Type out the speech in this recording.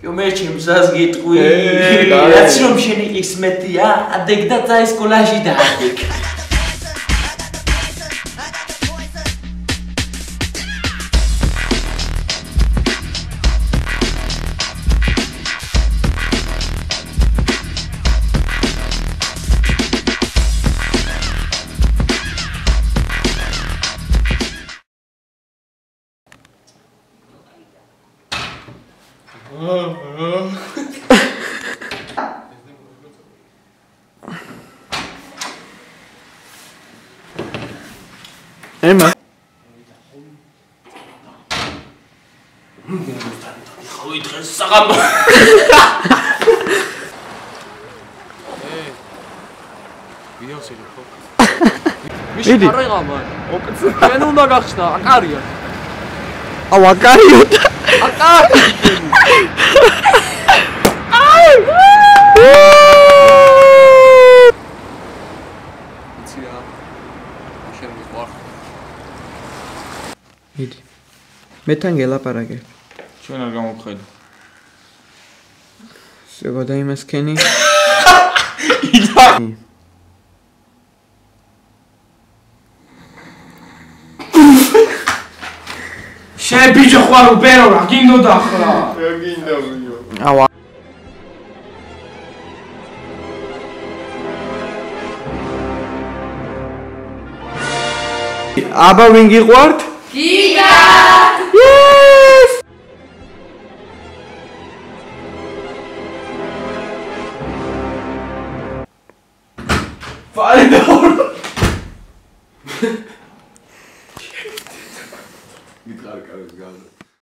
მე ჩემსას გიტყვი. რაც რომ შენი ხისმეტია, ადეგ და წაი სკოლაში დაადეგ. Emma. Xoi დღეს საღამო. ვიდეოსი ხო? მის არ იყამა. შენ უნდა გახსნა, აკარია. აუ აკარიო. აკარი. Idi. Metan gelaparager. ჩვენ არ გამოვხედო. Სეგოდა იმას კენი. იდა. შენ ბიჭო ხარ უბერო რა გინდო დახრა. რა გინდა ვიო. აუ აბა ვინ გიყვართ? Giga!